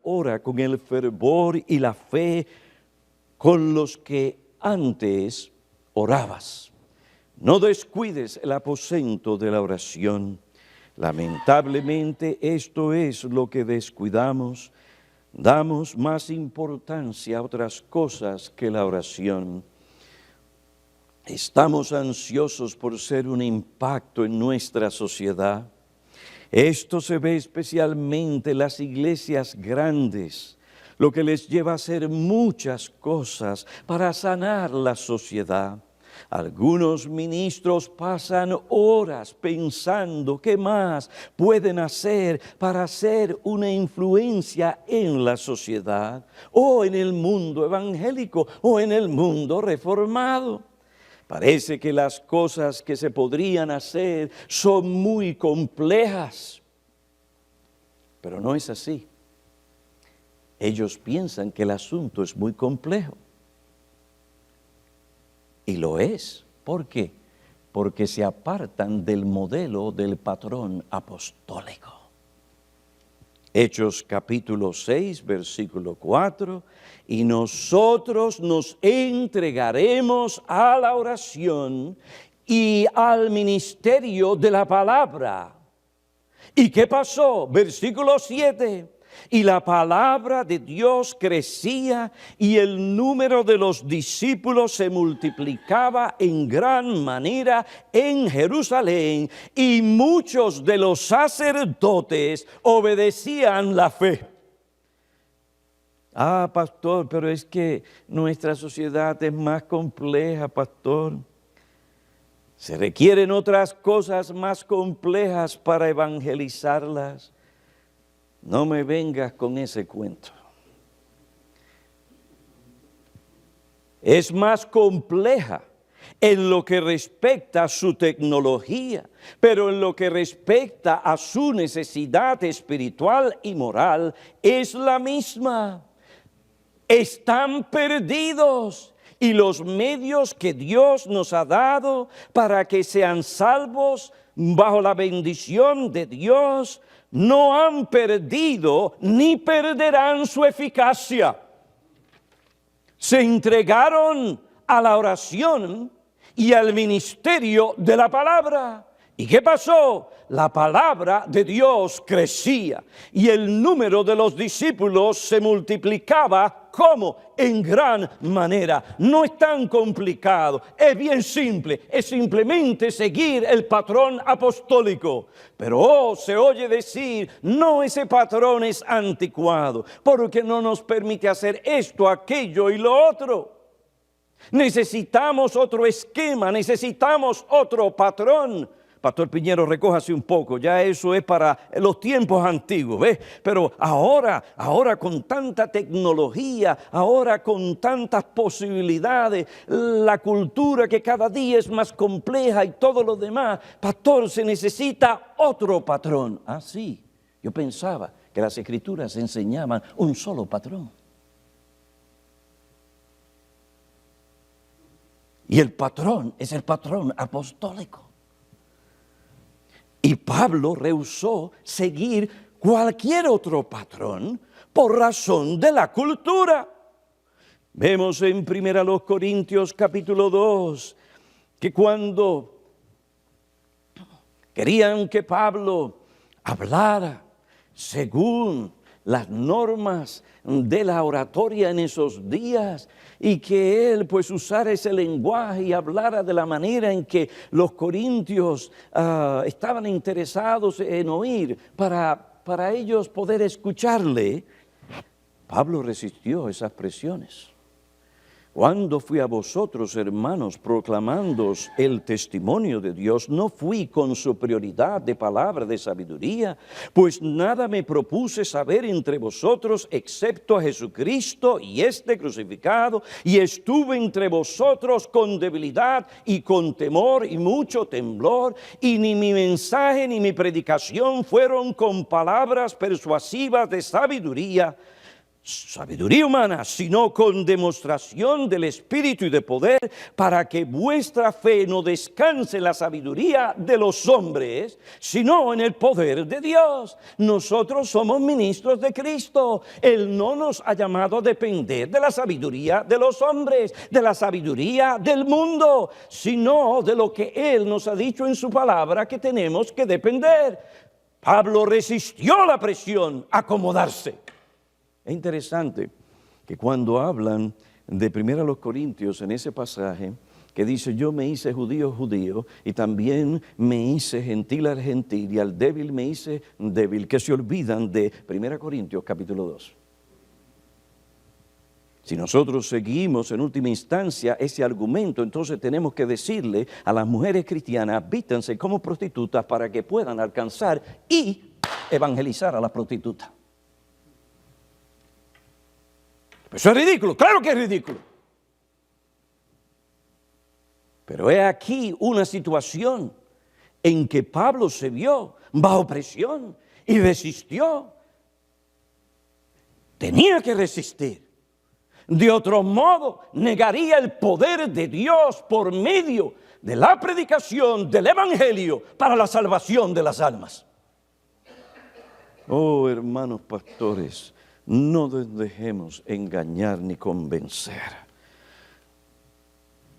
ora con el fervor y la fe con los que antes orabas. No descuides el aposento de la oración. Lamentablemente esto es lo que descuidamos. Damos más importancia a otras cosas que la oración. Estamos ansiosos por ser un impacto en nuestra sociedad. Esto se ve especialmente en las iglesias grandes, lo que les lleva a hacer muchas cosas para sanar la sociedad. Algunos ministros pasan horas pensando qué más pueden hacer para hacer una influencia en la sociedad, o en el mundo evangélico, o en el mundo reformado. Parece que las cosas que se podrían hacer son muy complejas, pero no es así. Ellos piensan que el asunto es muy complejo. Y lo es. ¿Por qué? Porque se apartan del modelo del patrón apostólico. Hechos capítulo 6, versículo 4, y nosotros nos entregaremos a la oración y al ministerio de la palabra. ¿Y qué pasó? Versículo 7. Y la palabra de Dios crecía y el número de los discípulos se multiplicaba en gran manera en Jerusalén, y muchos de los sacerdotes obedecían la fe. Ah, pastor, pero es que nuestra sociedad es más compleja, pastor. Se requieren otras cosas más complejas para evangelizarlas. No me vengas con ese cuento. Es más compleja en lo que respecta a su tecnología, pero en lo que respecta a su necesidad espiritual y moral es la misma. Están perdidos, y los medios que Dios nos ha dado para que sean salvos bajo la bendición de Dios no han perdido ni perderán su eficacia. Se entregaron a la oración y al ministerio de la palabra. ¿Y qué pasó? La palabra de Dios crecía y el número de los discípulos se multiplicaba. ¿Cómo? En gran manera. No es tan complicado, es bien simple, es simplemente seguir el patrón apostólico. Pero se oye decir, no, ese patrón es anticuado, porque no nos permite hacer esto, aquello y lo otro. Necesitamos otro esquema, necesitamos otro patrón. Pastor Piñero, recójase un poco, ya eso es para los tiempos antiguos, ¿ves? Pero ahora con tanta tecnología, ahora con tantas posibilidades, la cultura que cada día es más compleja y todo lo demás, pastor, se necesita otro patrón. Ah, sí, yo pensaba que las Escrituras enseñaban un solo patrón. Y el patrón es el patrón apostólico. Y Pablo rehusó seguir cualquier otro patrón por razón de la cultura. Vemos en 1 Corintios capítulo 2 que cuando querían que Pablo hablara según las normas de la oratoria en esos días, y que él pues usara ese lenguaje y hablara de la manera en que los corintios estaban interesados en oír para ellos poder escucharle, Pablo resistió esas presiones. Cuando fui a vosotros, hermanos, proclamándoos el testimonio de Dios, no fui con superioridad de palabra de sabiduría, pues nada me propuse saber entre vosotros excepto a Jesucristo y este crucificado, y estuve entre vosotros con debilidad y con temor y mucho temblor, y ni mi mensaje ni mi predicación fueron con palabras persuasivas de sabiduría, sabiduría humana, sino con demostración del Espíritu y de poder, para que vuestra fe no descanse en la sabiduría de los hombres, sino en el poder de Dios. Nosotros somos ministros de Cristo. Él no nos ha llamado a depender de la sabiduría de los hombres, de la sabiduría del mundo, sino de lo que Él nos ha dicho en su palabra que tenemos que depender. Pablo resistió la presión a acomodarse. Es interesante que cuando hablan de 1 Corintios en ese pasaje, que dice, yo me hice judío, judío, y también me hice gentil al gentil, y al débil me hice débil, que se olvidan de 1 Corintios capítulo 2. Si nosotros seguimos en última instancia ese argumento, entonces tenemos que decirle a las mujeres cristianas, vístanse como prostitutas para que puedan alcanzar y evangelizar a las prostitutas. Eso es ridículo, claro que es ridículo. Pero he aquí una situación en que Pablo se vio bajo presión y resistió. Tenía que resistir. De otro modo, negaría el poder de Dios por medio de la predicación del Evangelio para la salvación de las almas. Oh, hermanos pastores, no nos dejemos engañar ni convencer.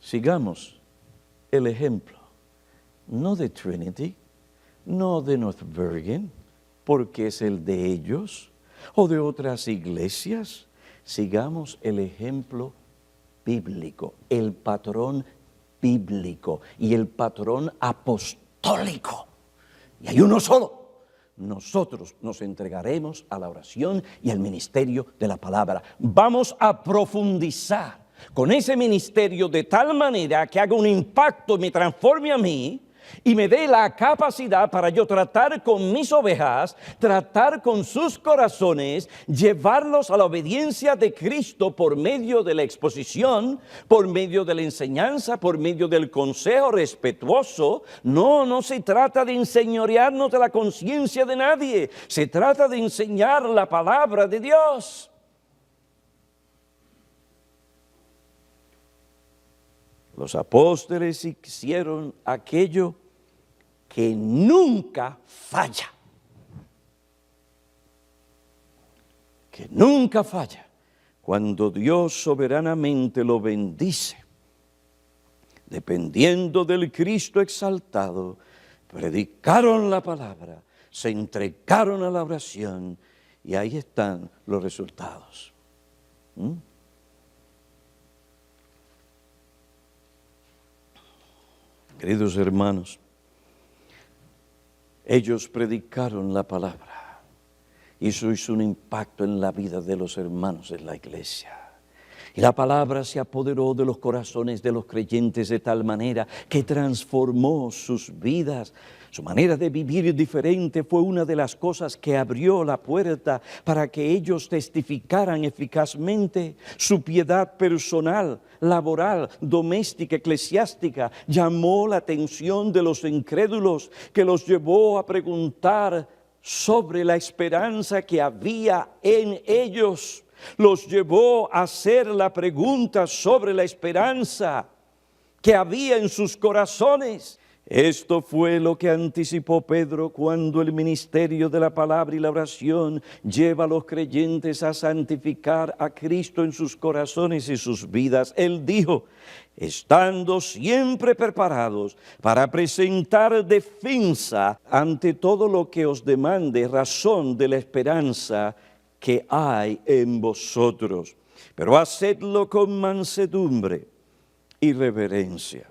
Sigamos el ejemplo, no de Trinity, no de North Bergen, porque es el de ellos, o de otras iglesias. Sigamos el ejemplo bíblico, el patrón bíblico y el patrón apostólico. Y hay uno solo. Nosotros nos entregaremos a la oración y al ministerio de la palabra. Vamos a profundizar con ese ministerio de tal manera que haga un impacto y me transforme a mí y me dé la capacidad para yo tratar con mis ovejas, tratar con sus corazones, llevarlos a la obediencia de Cristo por medio de la exposición, por medio de la enseñanza, por medio del consejo respetuoso. No se trata de enseñorearnos de la conciencia de nadie, se trata de enseñar la palabra de Dios. Los apóstoles hicieron aquello que nunca falla. Que nunca falla. Cuando Dios soberanamente lo bendice, dependiendo del Cristo exaltado, predicaron la palabra, se entregaron a la oración y ahí están los resultados. Queridos hermanos, ellos predicaron la palabra y eso hizo un impacto en la vida de los hermanos en la iglesia. Y la palabra se apoderó de los corazones de los creyentes de tal manera que transformó sus vidas. Su manera de vivir diferente fue una de las cosas que abrió la puerta para que ellos testificaran eficazmente. Su piedad personal, laboral, doméstica, eclesiástica, llamó la atención de los incrédulos, que los llevó a preguntar sobre la esperanza que había en ellos. Los llevó a hacer la pregunta sobre la esperanza que había en sus corazones. Esto fue lo que anticipó Pedro cuando el ministerio de la palabra y la oración lleva a los creyentes a santificar a Cristo en sus corazones y sus vidas. Él dijo, estando siempre preparados para presentar defensa ante todo lo que os demande razón de la esperanza que hay en vosotros, pero hacedlo con mansedumbre y reverencia.